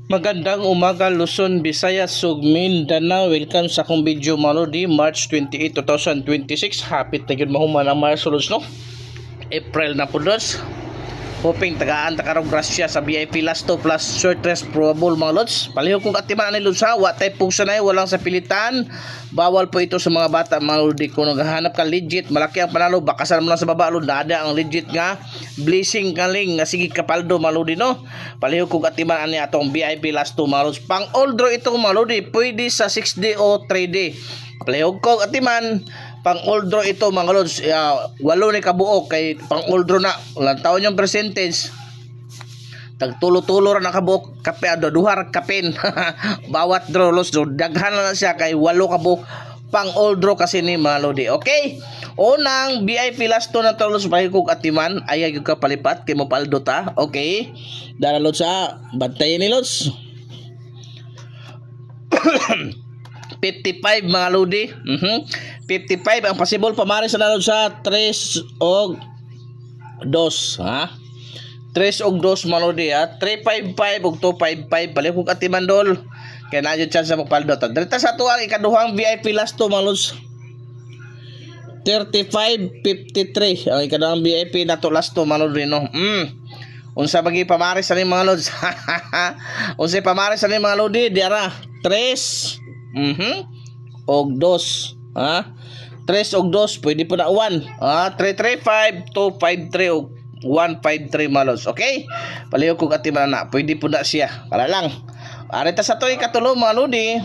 Magandang umaga Luzon, Visayas, ug Mindanao. Welcome sa akong video malo di March 28, 2026. Hapit na gyud mahuman ang March Luz, no? April na pulos. Hoping tagaan ta karong grasya sa VIP last 2 plus short rest probable mga lods. Palihog kung atiman ani lods ha, wa tay pugsanay, walang sa pilitan. Bawal po ito sa mga bata mga lodi. Kung naghahanap ka legit, malaki ang panalo, bakasan mo lang sa baba lod, dada ang legit nga blessing kaling nga sige kapaldo mga lodi, no. Palihog kung atiman ani atong VIP last 2 mga lods. Pang all draw ito mga lodi, pwede sa 6D o 3D. Palihog kung atiman pang all draw ito mga lods, walo ni kabuok kay pang all draw na ulang taon yung percentage tagtulo-tulo ra na kabuok kape ado duhar kapin bawat draw lods daghan na siya kay walo kabuok pang all draw kasi ni mga lodi. Okay, unang VIP last to na to lods, kog atiman ayag yung kapalipat kay mo paldo ta. Okay, dara lods sa bantayan ni lods 55 mga lodi. 55 ang possible pamares sa nalod sa 3 og 2 ha. 3 og 2 mga lodi ha. 355 og 255 balik kog atiman dol kay na jud chance sa magpaldo ta. Dito sa tuang ikaduhang VIP last to mga lods 3553 ang ikaduhang VIP na to last to mga lodi, no. Unsa bagi pamares sa ni mga lods? Unsa pamares sa ni mga lodi diara 3 og 2 ha. 3 og 2 pwede po na 1 ha. 335 253 og 153 malos. Okay, palihog kog atiman na pwede po na siya para lang arita sa toy katulo mga lodi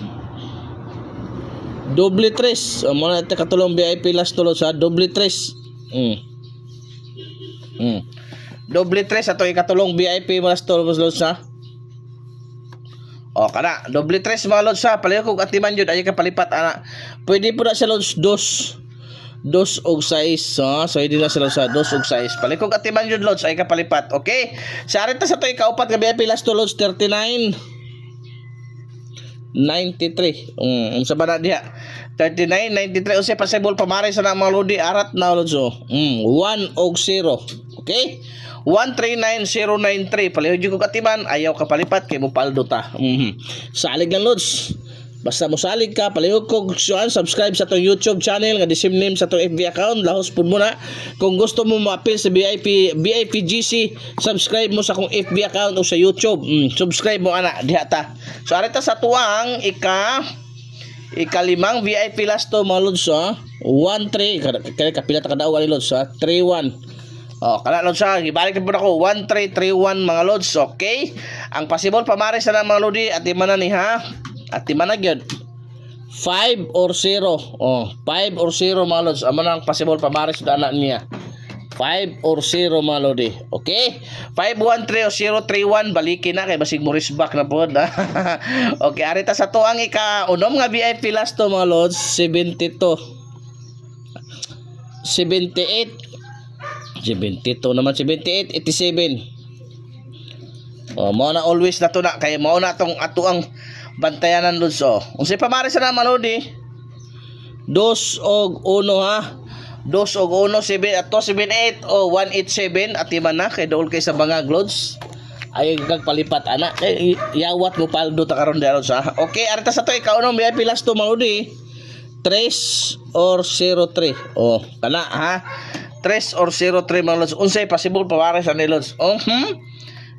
doble 3 mo na katulong VIP last tulo sa doble 3 doble 3 sa toy katulong VIP last tulo sa kana doble 3 mga lods sa palihog kog atiman jud ay kapalipat ana pwede po na sa lods 2 og 6 so hindi na sila sa 2 og 6 palihog kog atiman jud lods ay kapalipat. Okay, sa arita sa toy kaupat nga VIP last to lods 39 93 unsa ba na diha 39 93 unsa possible pamare sa mga lodi arat na lods 1 og 0. Okay, 139093 palihog jud kog atiman ayaw kapalipat kay mo paldo ta. Salig lang lods, basta mo salig ka palihog kog subscribe sa tong YouTube channel nga the same name sa tong FB account. Lahos pud mo na kung gusto mo ma-appeal sa VIP GC, subscribe mo sa akong FB account o sa YouTube. Subscribe mo ana diha ta. So arita sa tuang ikalimang VIP last to mga lods 13 kaya kapila ta kadaog ani lods 31 kana lods sa gibalik na po ako 1331 mga lods. Okay, ang possible pamares na mga lodi at imana ni ha at imana gyud 5 or 0 5 or 0 mga lods amo nang possible pamares na anak niya 5 or 0 mga lodi. Okay, 513 o 031 balikin na kay basig mo back na pod. Okay, arita sa to ang ika-unom nga VIP last to mga lods 72 naman 78 87 mo na always na to na kay mo na tong ato ang bantayanan lods. Unsay pamares na malodi 2 og 1 ha. 2 og 1 7 ato 78 o 187 at iman na kay dool kay sa mga lods ay kag palipat ana kay yawat mo paldo ta karon diaro sa. Okay, arita sa to ikaw no VIP last to malodi 3 or 03 kana ha 3 or 03 mga lods. Unsay possible pamares ani lods?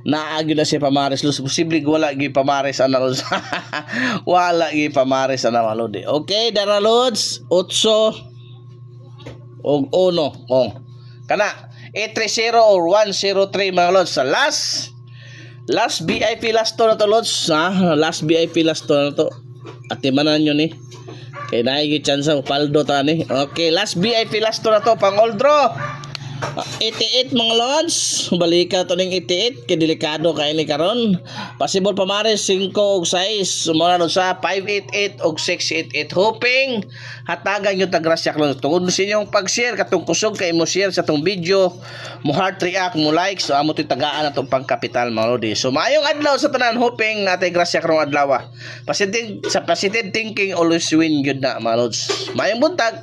Naagi na siya pamares lods. Posible wala gi pamares ana lods. Wala gi pamares ana mga lodi. Okay, dara lods 8 og 1 kana 830 or 103 mga lods. Sa last VIP last to na to lods last VIP last to na to at imanan nyo ni kay naigi chance ang paldo ta ni. Okay, last VIP last to na to pang all draw 88 mga lods. Balika to ning 88 kay delikado kay ni karon. Possible pamares 5 og 6 sumala sa 588 og 688. Hoping hatagan yung tagrasya klo tungod sa inyong pag-share katong kusog kay mo share sa tong video, mo heart react, mo like, so amo ti tagaan atong pangkapital mga lodi. So maayong adlaw sa tanan, hoping natay grasya karong adlaw. Positive thinking always win gyud na mga lods. Maayong buntag.